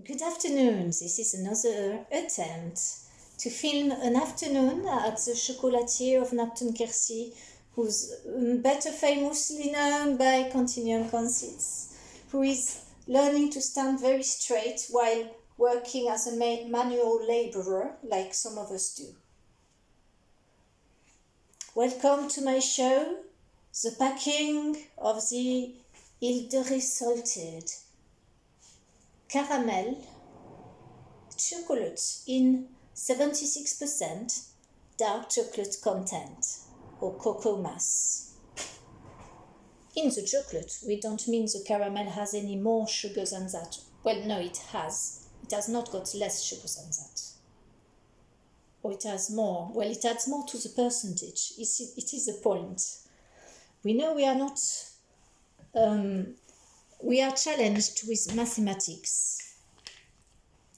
Good afternoon. This is another attempt to film an afternoon at the chocolatier of Knapton-Quercy, who's better famously known by Continuum Conceits, who is learning to stand very straight while working as a manual laborer, like some of us do. Welcome to my show, the packing of the Ile-de-Ré salted caramel chocolate in 76% dark chocolate content or cocoa mass. In the chocolate, we don't mean the caramel has any more sugar than that. Well, no, it has. It has not got less sugar than that. Or it has more. Well, it adds more to the percentage. It is the point. We know we are not... we are challenged with mathematics.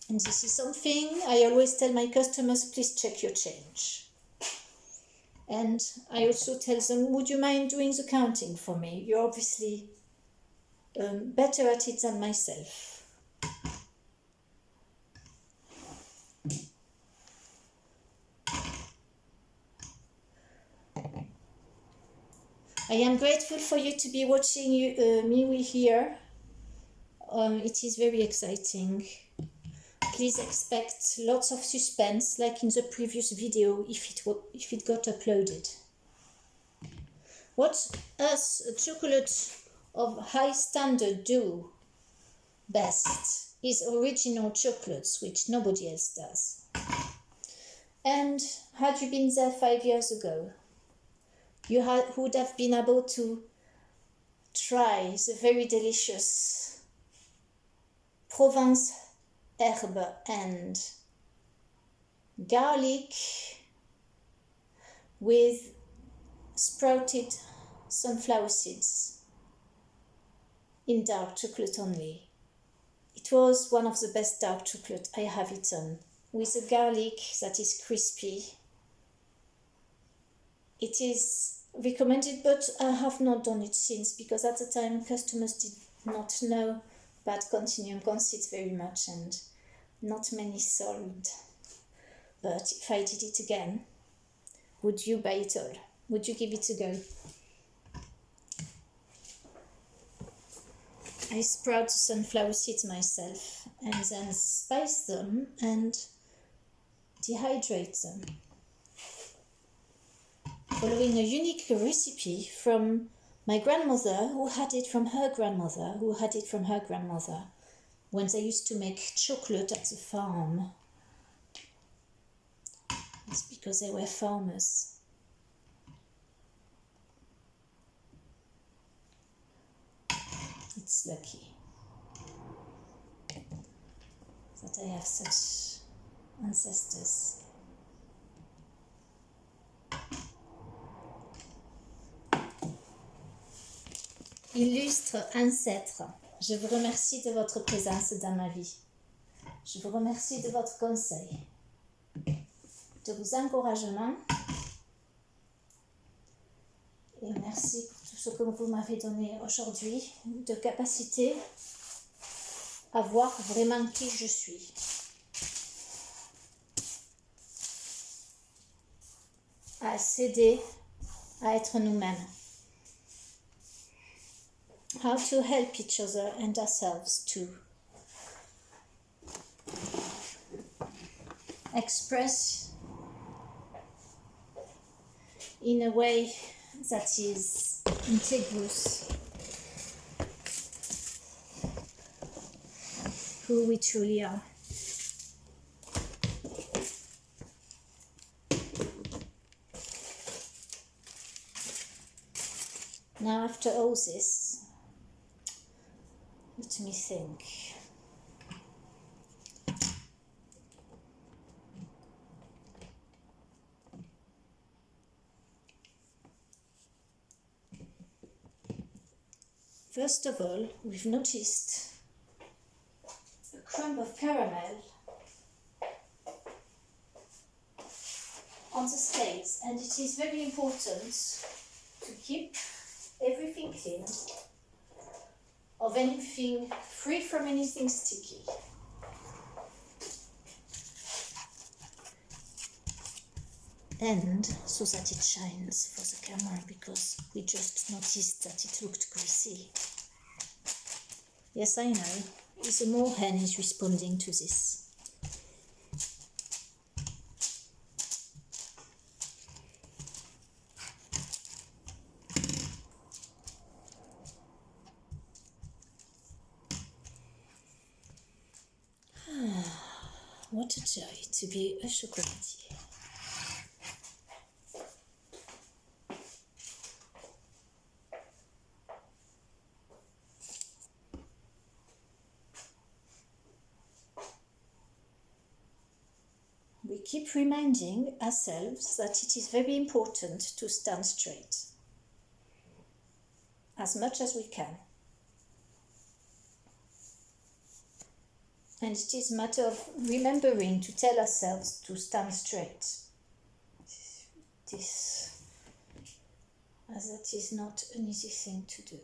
And this is something I always tell my customers, please check your change. And I also tell them, would you mind doing the counting for me? You're obviously better at it than myself. I am grateful for you to be watching me here. It is very exciting. Please expect lots of suspense, like in the previous video, if it got uploaded. What us, a chocolate of high standard, do best is original chocolates, which nobody else does. And had you been there 5 years ago, you would have been able to try the very delicious Provence herb and garlic with sprouted sunflower seeds in dark chocolate only. It was one of the best dark chocolate I have eaten, with a garlic that is crispy. It is recommended, but I have not done it since, because at the time customers did not know about Continuum Conceits very much and not many sold. But if I did it again, would you buy it all? Would you give it a go? I sprout the sunflower seeds myself and then spice them and dehydrate them, following a unique recipe from my grandmother, who had it from her grandmother, who had it from her grandmother, when they used to make chocolate at the farm. It's because they were farmers. It's lucky that I have such ancestors. Illustre ancêtre, je vous remercie de votre présence dans ma vie. Je vous remercie de votre conseil, de vos encouragements, et merci pour tout ce que vous m'avez donné aujourd'hui, de capacité à voir vraiment qui je suis. À s'aider à être nous-mêmes. How to help each other and ourselves too. Express in a way that is integrous who we truly are. Now, after all this, let me think. First of all, we've noticed a crumb of caramel on the slates, and it is very important to keep everything clean, of anything free from anything sticky. and so that it shines for the camera, because we just noticed that it looked greasy. Yes, I know, the moorhen is responding to this. What a joy to be a chocolatier. We keep reminding ourselves that it is very important to stand straight as much as we can. And it is a matter of remembering to tell ourselves to stand straight. As that is not an easy thing to do.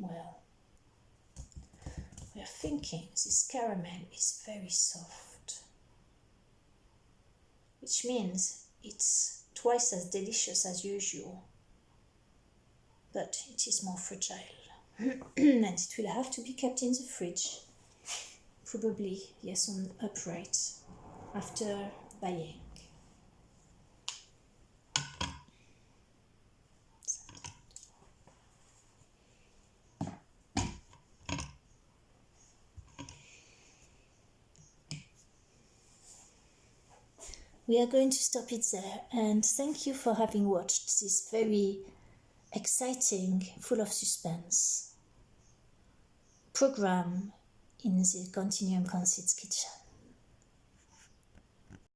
Well, we are thinking this caramel is very soft, which means it's twice as delicious as usual, but it is more fragile. And it will have to be kept in the fridge, probably, yes, on upright, after buying. We are going to stop it there, and thank you for having watched this very exciting, full of suspense program in the Continuum Conceits kitchen.